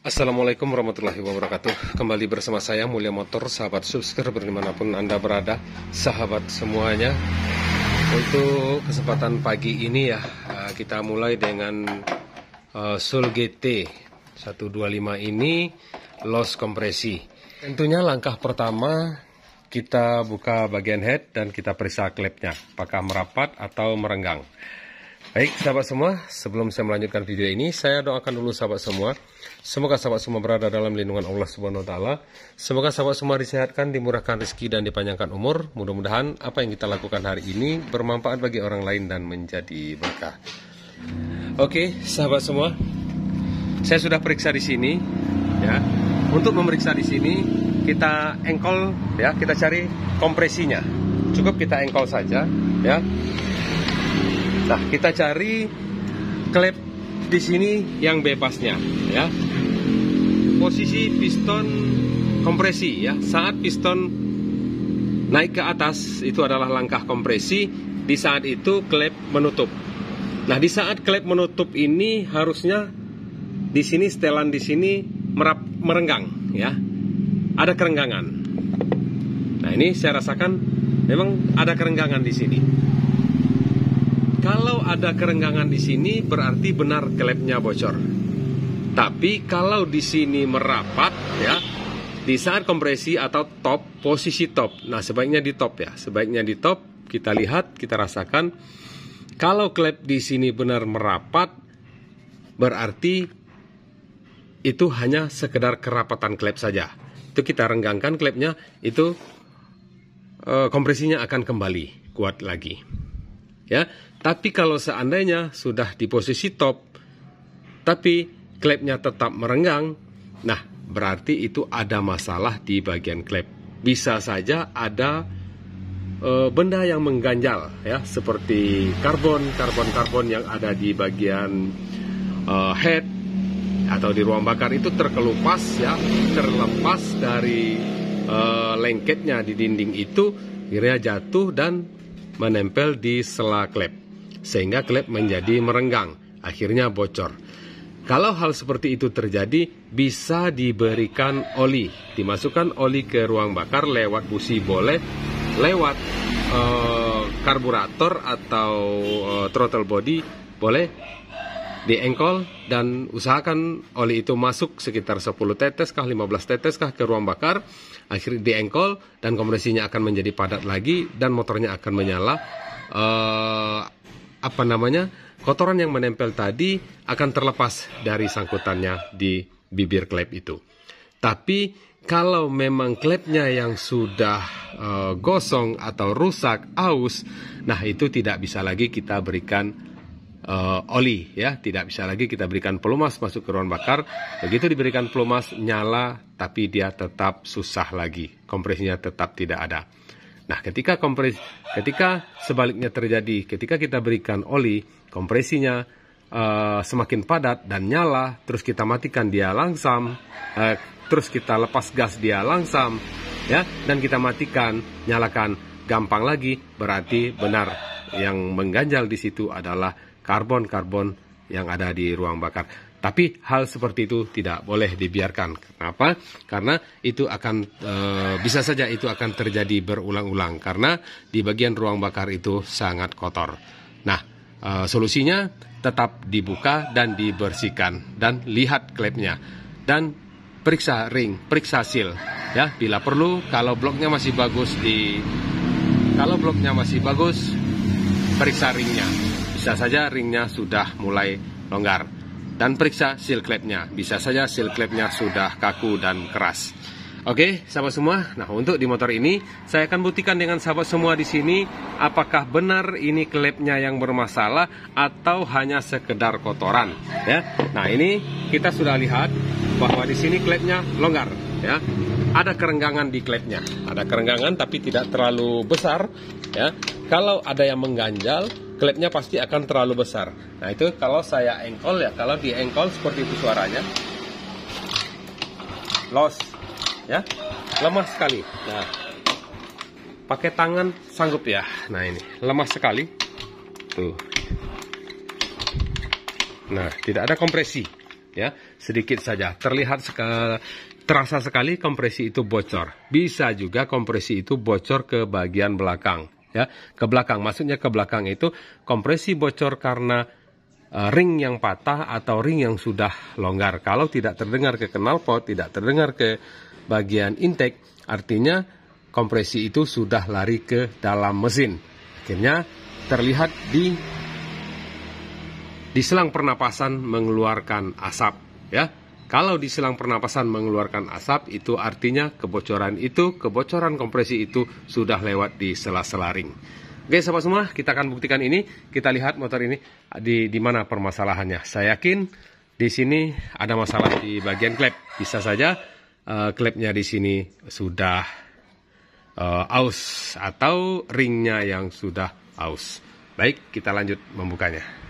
Assalamualaikum warahmatullahi wabarakatuh. Kembali bersama saya Mulia Motor, sahabat subscriber dimanapun Anda berada, sahabat semuanya. Untuk kesempatan pagi ini ya, kita mulai dengan Soul GT 125 ini loss kompresi. Tentunya langkah pertama kita buka bagian head dan kita periksa klepnya, apakah merapat atau merenggang. Baik sahabat semua, sebelum saya melanjutkan video ini, saya doakan dulu sahabat semua. Semoga sahabat semua berada dalam lindungan Allah Subhanahu wa taala. Semoga sahabat semua disehatkan, dimurahkan rezeki dan dipanjangkan umur. Mudah-mudahan apa yang kita lakukan hari ini bermanfaat bagi orang lain dan menjadi berkah. Oke, sahabat semua. Saya sudah periksa di sini ya. Untuk memeriksa di sini kita engkol ya, kita cari kompresinya. Cukup kita engkol saja ya. Nah, kita cari klep di sini yang bebasnya ya. Posisi piston kompresi ya. Saat piston naik ke atas itu adalah langkah kompresi, di saat itu klep menutup. Nah, di saat klep menutup ini harusnya di sini setelan di sini merenggang ya. Ada kerenggangan. Nah, ini saya rasakan memang ada kerenggangan di sini. Kalau ada kerenggangan di sini berarti benar klepnya bocor. Tapi kalau di sini merapat ya, di saat kompresi atau top, posisi top. Nah, sebaiknya di top ya. Sebaiknya di top, kita lihat, kita rasakan. Kalau klep di sini benar merapat, berarti itu hanya sekedar kerapatan klep saja. Itu kita renggangkan klepnya, itu kompresinya akan kembali kuat lagi. Ya. Tapi kalau seandainya sudah di posisi top, tapi klepnya tetap merenggang, nah berarti itu ada masalah di bagian klep. Bisa saja ada benda yang mengganjal, ya, seperti karbon yang ada di bagian head atau di ruang bakar itu terkelupas, ya, terlepas dari lengketnya di dinding itu, akhirnya jatuh dan menempel di sela klep. Sehingga klep menjadi merenggang, akhirnya bocor. Kalau hal seperti itu terjadi, bisa diberikan oli. Dimasukkan oli ke ruang bakar lewat busi boleh, lewat karburator atau throttle body boleh, diengkol dan usahakan oli itu masuk sekitar 10 tetes kah, 15 tetes kah ke ruang bakar. Akhirnya diengkol dan kompresinya akan menjadi padat lagi dan motornya akan menyala. Kotoran yang menempel tadi akan terlepas dari sangkutannya di bibir klep itu. Tapi kalau memang klepnya yang sudah gosong atau rusak, aus, nah itu tidak bisa lagi kita berikan oli ya, tidak bisa lagi kita berikan pelumas masuk ke ruang bakar. Begitu diberikan pelumas nyala, tapi dia tetap susah lagi, kompresinya tetap tidak ada. Nah, ketika sebaliknya terjadi, ketika kita berikan oli, kompresinya semakin padat dan nyala, terus kita matikan dia langsam, terus kita lepas gas dia langsam, ya, dan kita matikan, nyalakan gampang lagi, berarti benar yang mengganjal di situ adalah karbon yang ada di ruang bakar. Tapi hal seperti itu tidak boleh dibiarkan. Kenapa? Karena itu akan bisa saja itu akan terjadi berulang-ulang karena di bagian ruang bakar itu sangat kotor. Nah, solusinya tetap dibuka dan dibersihkan dan lihat klepnya dan periksa ring, periksa seal. Ya, bila perlu kalau bloknya masih bagus periksa ringnya. Bisa saja ringnya sudah mulai longgar. Dan periksa seal klepnya. Bisa saja seal klepnya sudah kaku dan keras. Oke, sahabat semua. Nah, untuk di motor ini saya akan buktikan dengan sahabat semua di sini apakah benar ini klepnya yang bermasalah atau hanya sekedar kotoran, ya. Nah, ini kita sudah lihat bahwa di sini klepnya longgar, ya. Ada kerenggangan di klepnya. Ada kerenggangan tapi tidak terlalu besar, ya. Kalau ada yang mengganjal, klepnya pasti akan terlalu besar. Nah, itu kalau saya engkol ya, kalau di engkol seperti itu suaranya. Loss, ya. Lemah sekali. Nah, pakai tangan sanggup ya. Nah, ini lemah sekali. Tuh. Nah, tidak ada kompresi, ya. sedikit saja. Terasa sekali kompresi itu bocor. Bisa juga kompresi itu bocor ke bagian belakang, ya, ke belakang. Maksudnya ke belakang itu kompresi bocor karena ring yang patah atau ring yang sudah longgar. Kalau tidak terdengar ke knalpot, tidak terdengar ke bagian intake, artinya kompresi itu sudah lari ke dalam mesin. Akhirnya terlihat di selang pernapasan mengeluarkan asap, ya. Kalau di selang pernapasan mengeluarkan asap, itu artinya kebocoran kompresi itu sudah lewat di sela-sela ring. Oke, sahabat semua, kita akan buktikan ini. Kita lihat motor ini di mana permasalahannya. Saya yakin di sini ada masalah di bagian klep. Bisa saja klepnya di sini sudah aus atau ringnya yang sudah aus. Baik, kita lanjut membukanya.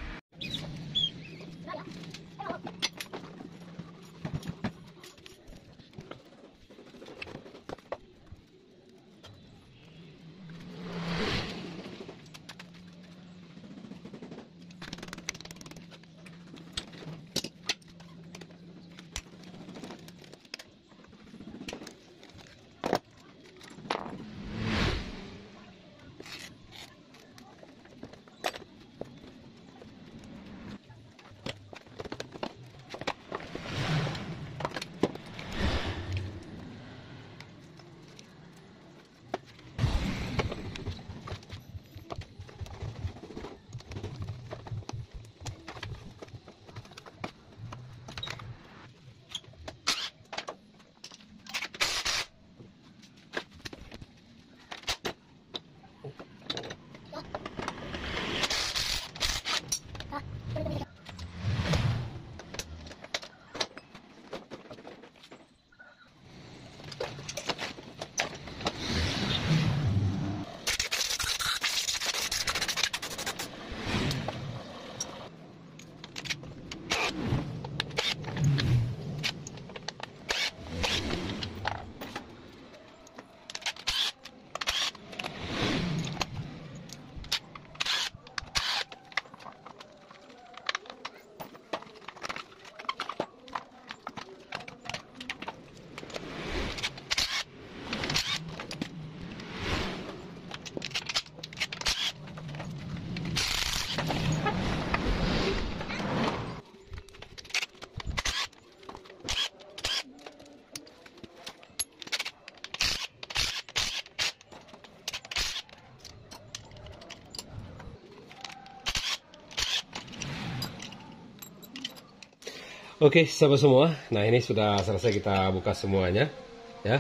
Oke, sahabat semua. Nah, ini sudah selesai kita buka semuanya, ya.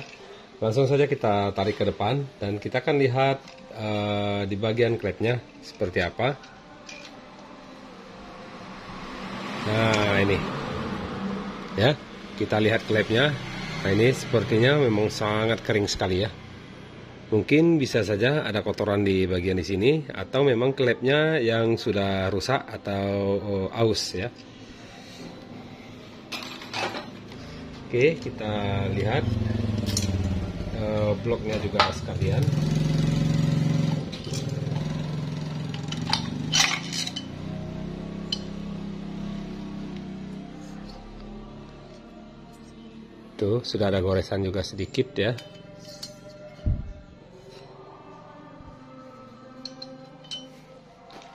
Langsung saja kita tarik ke depan dan kita akan lihat di bagian klepnya seperti apa. Nah, ini, ya, kita lihat klepnya. Nah, ini sepertinya memang sangat kering sekali, ya. Mungkin bisa saja ada kotoran di bagian di sini atau memang klepnya yang sudah rusak atau aus, ya. Oke, kita lihat bloknya juga sekalian. Tuh, sudah ada goresan juga sedikit, ya.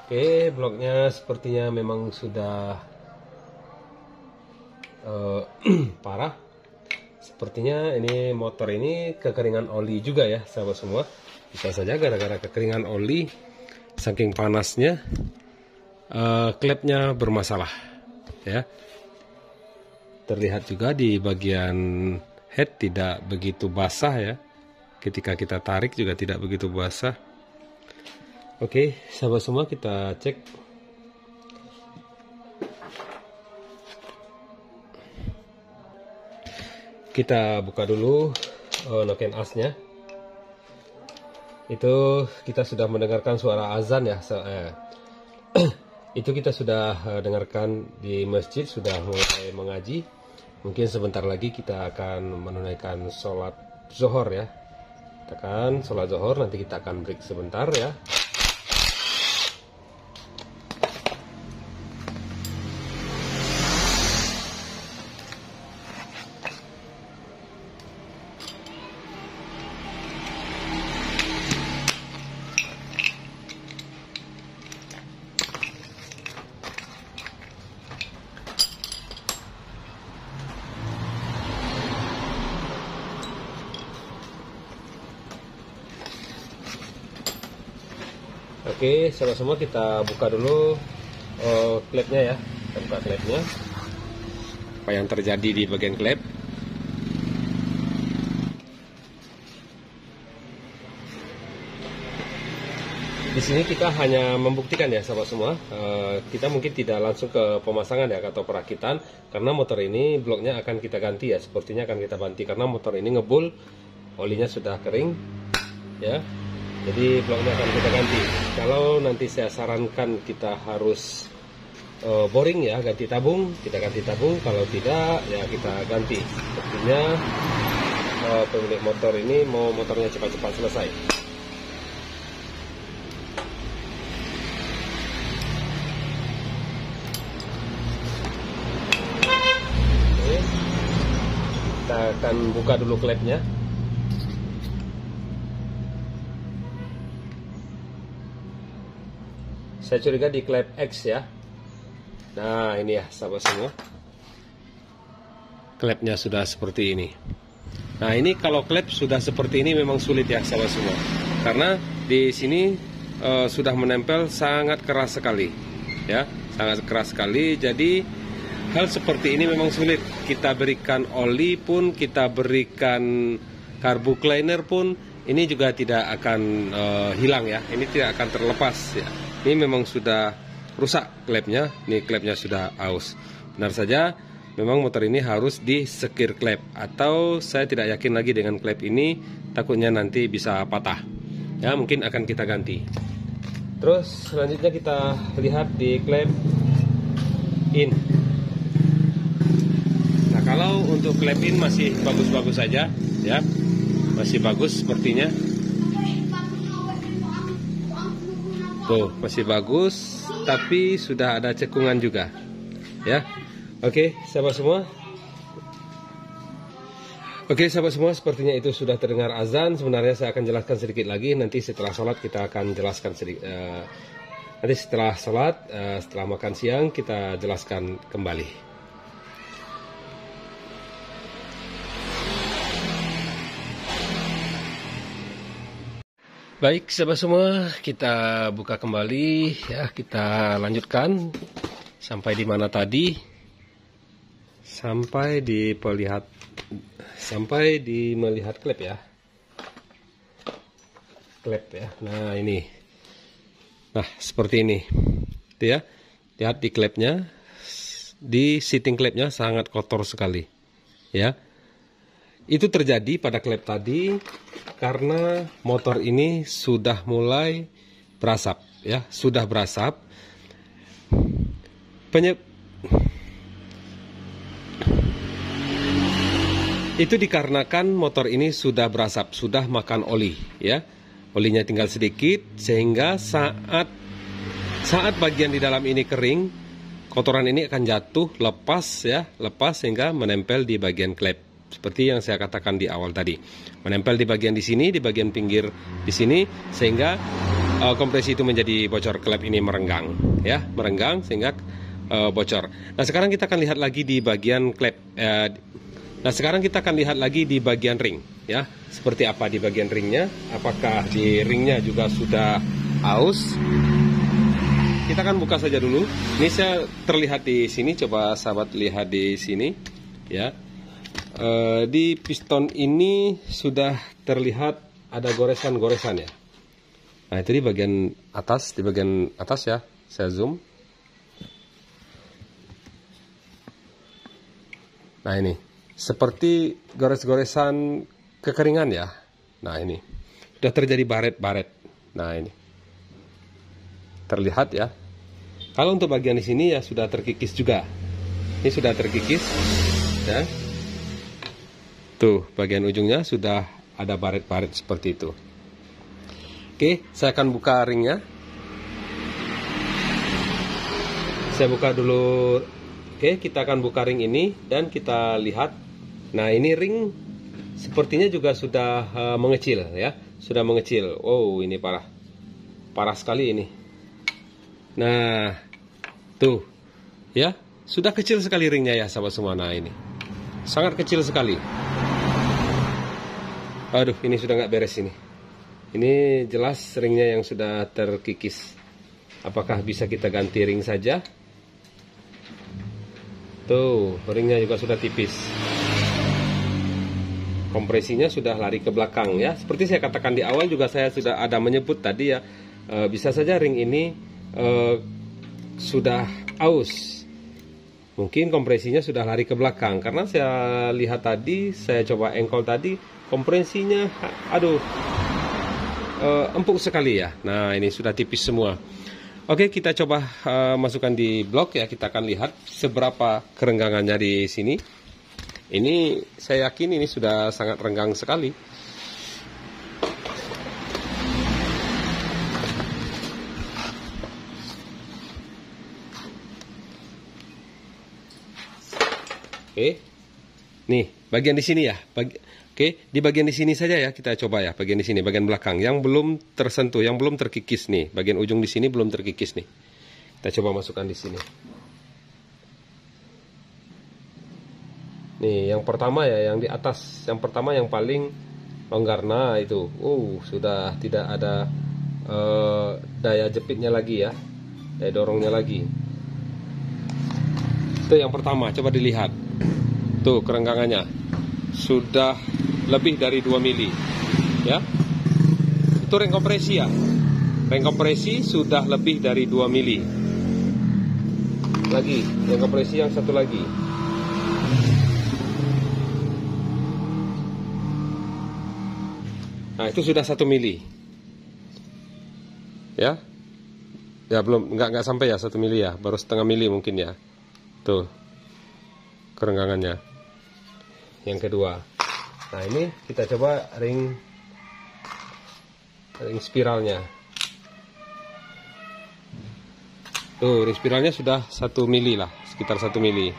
Oke, bloknya sepertinya memang sudah parah. Sepertinya ini motor ini kekeringan oli juga, ya, sahabat semua. Bisa saja gara-gara kekeringan oli, saking panasnya klepnya bermasalah, ya. Terlihat juga di bagian head tidak begitu basah, ya. Ketika kita tarik juga tidak begitu basah. Oke, sahabat semua, kita cek. Kita buka dulu noken asnya. Itu kita sudah mendengarkan suara azan, ya. Itu kita sudah dengarkan di masjid, sudah mulai mengaji. Mungkin sebentar lagi kita akan menunaikan sholat zuhur, ya. Kita akan sholat zuhur, nanti kita akan break sebentar, ya. Oke, sahabat semua, kita buka dulu klepnya ya. Kita buka klepnya. Apa yang terjadi di bagian klep? Di sini kita hanya membuktikan ya sahabat semua, kita mungkin tidak langsung ke pemasangan ya atau perakitan, karena motor ini bloknya akan kita ganti ya, sepertinya akan kita ganti karena motor ini ngebul, olinya sudah kering ya, jadi bloknya akan kita ganti. Kalau nanti saya sarankan kita harus boring ya, ganti tabung, kita ganti tabung, kalau tidak ya kita ganti. Sepertinya pemilik motor ini mau motornya cepat-cepat selesai. Kita akan buka dulu klepnya. Saya curiga di klep X ya. Nah ini ya sahabat semua, klepnya sudah seperti ini. Nah ini kalau klep sudah seperti ini memang sulit ya sahabat semua, karena di sini sudah menempel sangat keras sekali ya, sangat keras sekali. Jadi hal seperti ini memang sulit. Kita berikan oli pun, kita berikan karbu cleaner pun, ini juga tidak akan hilang ya. Ini tidak akan terlepas ya. Ini memang sudah rusak klepnya. Ini klepnya sudah aus. Benar saja, memang motor ini harus di sekir klep. Atau saya tidak yakin lagi dengan klep ini, takutnya nanti bisa patah. Ya mungkin akan kita ganti. Terus selanjutnya kita lihat di klep in. Kalau untuk klep in masih bagus-bagus saja ya, masih bagus sepertinya. Tuh masih bagus, tapi sudah ada cekungan juga ya. Oke sahabat semua, sepertinya itu sudah terdengar azan. Sebenarnya saya akan jelaskan sedikit lagi, nanti setelah sholat kita akan jelaskan sedikit. Nanti setelah sholat, setelah makan siang kita jelaskan kembali. Baik sahabat semua, kita buka kembali ya, kita lanjutkan sampai di mana tadi? Sampai melihat klep ya. Klep ya. Nah, ini. Nah, seperti ini. Itu ya. Lihat di klepnya. Di seating klepnya sangat kotor sekali. Ya. Itu terjadi pada klep tadi karena motor ini sudah mulai berasap ya, sudah berasap. Itu dikarenakan motor ini sudah berasap, sudah makan oli ya. Olinya tinggal sedikit sehingga saat bagian di dalam ini kering, kotoran ini akan jatuh, lepas ya, lepas sehingga menempel di bagian klep. Seperti yang saya katakan di awal tadi, menempel di bagian di sini, di bagian pinggir di sini, sehingga kompresi itu menjadi bocor. Klep ini merenggang, ya, merenggang sehingga bocor. Nah sekarang kita akan lihat lagi di bagian klep. Sekarang kita akan lihat lagi di bagian ring, ya, seperti apa di bagian ringnya. Apakah di ringnya juga sudah aus? Kita akan buka saja dulu. Ini saya terlihat di sini. Coba sahabat lihat di sini, ya. Di piston ini sudah terlihat ada goresan-goresan ya. Nah itu di bagian atas, ya, saya zoom. Nah ini seperti gores-goresan kekeringan ya. Nah ini sudah terjadi baret-baret. Nah ini terlihat ya. Kalau untuk bagian di sini ya sudah terkikis juga. Ini sudah terkikis ya. Tuh, bagian ujungnya sudah ada baret-baret seperti itu. Oke, saya akan buka ringnya. Saya buka dulu. Oke, kita akan buka ring ini dan kita lihat. Nah, ini ring sepertinya juga sudah mengecil ya. Sudah mengecil. Oh, ini parah. Parah sekali ini. Nah, tuh. Ya, sudah kecil sekali ringnya ya, sahabat semua. Nah, ini. Sangat kecil sekali. Aduh, ini sudah nggak beres ini. Ini jelas ringnya yang sudah terkikis. Apakah bisa kita ganti ring saja? Tuh, ringnya juga sudah tipis. Kompresinya sudah lari ke belakang ya. Seperti saya katakan di awal juga, saya sudah ada menyebut tadi ya, bisa saja ring ini sudah aus. Mungkin kompresinya sudah lari ke belakang, karena saya lihat tadi, saya coba engkol tadi, kompresinya aduh, empuk sekali ya. Nah, ini sudah tipis semua. Oke, kita coba masukkan di blok ya. Kita akan lihat seberapa kerenggangannya di sini. Ini saya yakin ini sudah sangat renggang sekali. Oke, nih bagian di sini ya. Oke, di bagian di sini saja ya, kita coba ya, bagian di sini, bagian belakang yang belum tersentuh, yang belum terkikis nih, bagian ujung di sini belum terkikis nih. Kita coba masukkan di sini. Nih, yang pertama ya, yang di atas, yang pertama yang paling longgar. Nah, itu, sudah tidak ada daya jepitnya lagi ya, daya dorongnya lagi. Itu yang pertama, coba dilihat. Tuh kerenggangannya sudah lebih dari 2 mili ya. Itu ring kompresi ya. Ring kompresi sudah lebih dari 2 mili. Lagi, ring kompresi yang satu lagi. Nah, itu sudah 1 mili. Ya. Ya belum, enggak sampai ya 1 mili ya, baru setengah mili mungkin ya. Tuh kerenggangannya. Yang kedua. Nah, ini kita coba ring spiralnya. Tuh, ring spiralnya sudah 1 mili lah, sekitar 1 mili.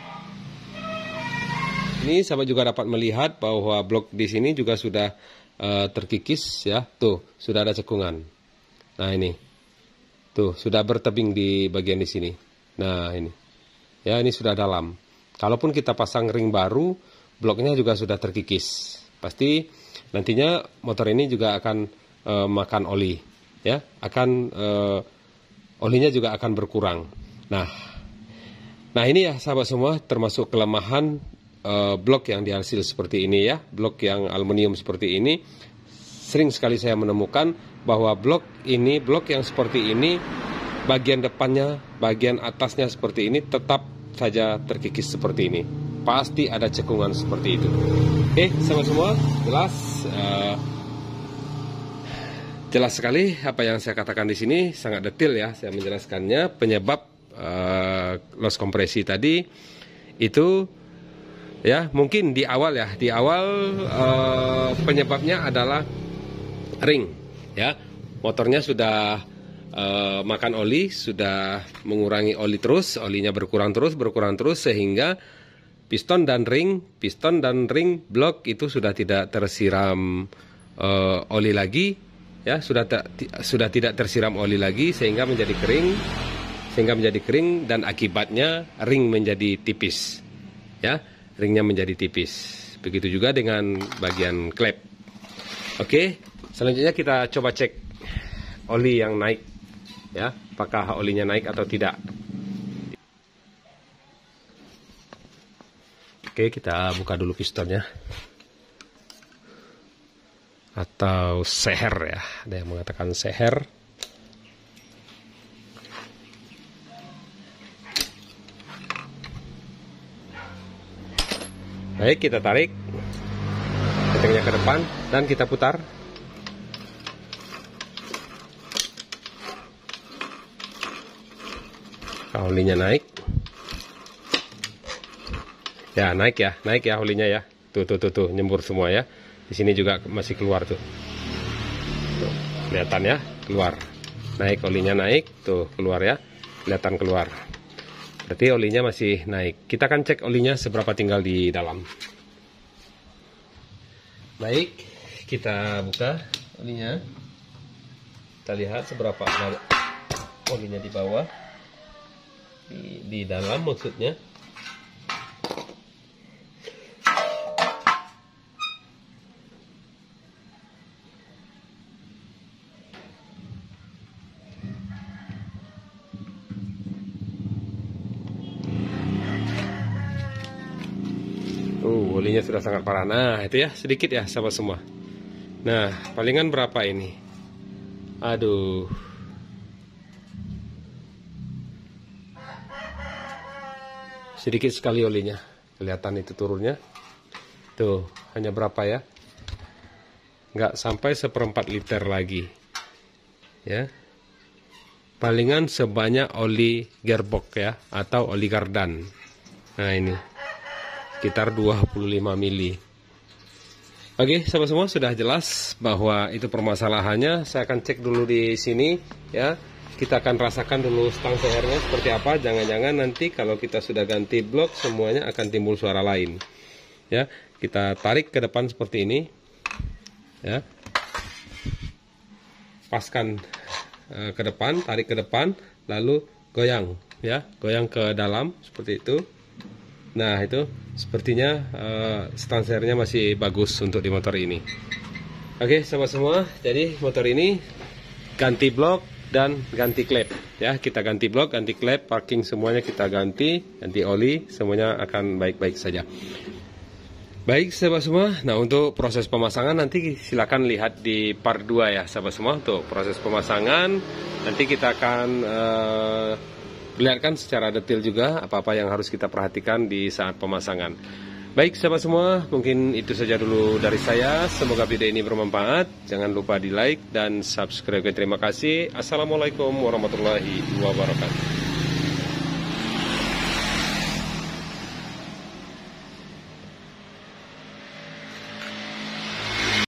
Ini sahabat juga dapat melihat bahwa blok di sini juga sudah terkikis ya. Tuh, sudah ada cekungan. Nah, ini. Tuh, sudah bertebing di bagian di sini. Nah, ini. Ya, ini sudah dalam. Kalaupun kita pasang ring baru, bloknya juga sudah terkikis. Pasti nantinya motor ini juga akan makan oli, ya, olinya juga akan berkurang. Nah ini ya sahabat semua, termasuk kelemahan blok yang dihasil seperti ini ya, blok yang aluminium seperti ini. Sering sekali saya menemukan bahwa blok yang seperti ini, bagian depannya, bagian atasnya seperti ini tetap saja terkikis seperti ini. Pasti ada cekungan seperti itu. Oke, sahabat semua, jelas sekali apa yang saya katakan di sini, sangat detail ya saya menjelaskannya. Penyebab loss kompresi tadi itu ya, mungkin di awal penyebabnya adalah ring ya. Motornya sudah makan oli, sudah mengurangi oli terus, olinya berkurang terus sehingga piston dan ring blok itu sudah tidak tersiram oli lagi ya, sudah tidak tersiram oli lagi sehingga menjadi kering dan akibatnya ring menjadi tipis ya, ringnya menjadi tipis. Begitu juga dengan bagian klep. Oke, selanjutnya kita coba cek oli yang naik ya, apakah olinya naik atau tidak. Oke, kita buka dulu pistonnya, atau seher ya, ada yang mengatakan seher. Baik, kita tarik ketengnya ke depan dan kita putar. Olinya naik. Ya, naik ya olinya ya. Tuh, nyembur semua ya. Di sini juga masih keluar tuh. Tuh, kelihatan ya, keluar. Naik, olinya naik, tuh keluar ya. Kelihatan keluar. Berarti olinya masih naik. Kita akan cek olinya seberapa tinggal di dalam. Baik, kita buka olinya. Kita lihat seberapa olinya di bawah. Di dalam maksudnya. olinya sudah sangat parah. Nah itu ya, sedikit ya sahabat semua. Nah palingan berapa ini? Aduh, sedikit sekali olinya, kelihatan itu turunnya. Tuh, hanya berapa ya? Nggak sampai 1/4 liter lagi. Ya, palingan sebanyak oli gearbox ya, atau oli gardan. Nah ini, sekitar 25 mili. Oke, sahabat semua, sudah jelas bahwa itu permasalahannya. Saya akan cek dulu di sini ya. Kita akan rasakan dulu stang CR-nya seperti apa. Jangan-jangan nanti kalau kita sudah ganti blok semuanya akan timbul suara lain. Ya, kita tarik ke depan seperti ini. Ya. Paskan ke depan, tarik ke depan, lalu goyang ya, goyang ke dalam seperti itu. Nah, itu sepertinya stang CR-nya masih bagus untuk di motor ini. Oke, sahabat semua, jadi motor ini ganti blok dan ganti klep ya. Kita ganti blok, ganti klep, parking semuanya kita ganti oli, semuanya akan baik-baik saja. Baik sahabat semua, nah untuk proses pemasangan nanti silakan lihat di part 2 ya sahabat semua. Untuk proses pemasangan nanti kita akan perlihatkan secara detail juga apa-apa yang harus kita perhatikan di saat pemasangan. Baik sahabat semua, mungkin itu saja dulu dari saya. Semoga video ini bermanfaat. Jangan lupa di like dan subscribe. Terima kasih. Assalamualaikum warahmatullahi wabarakatuh.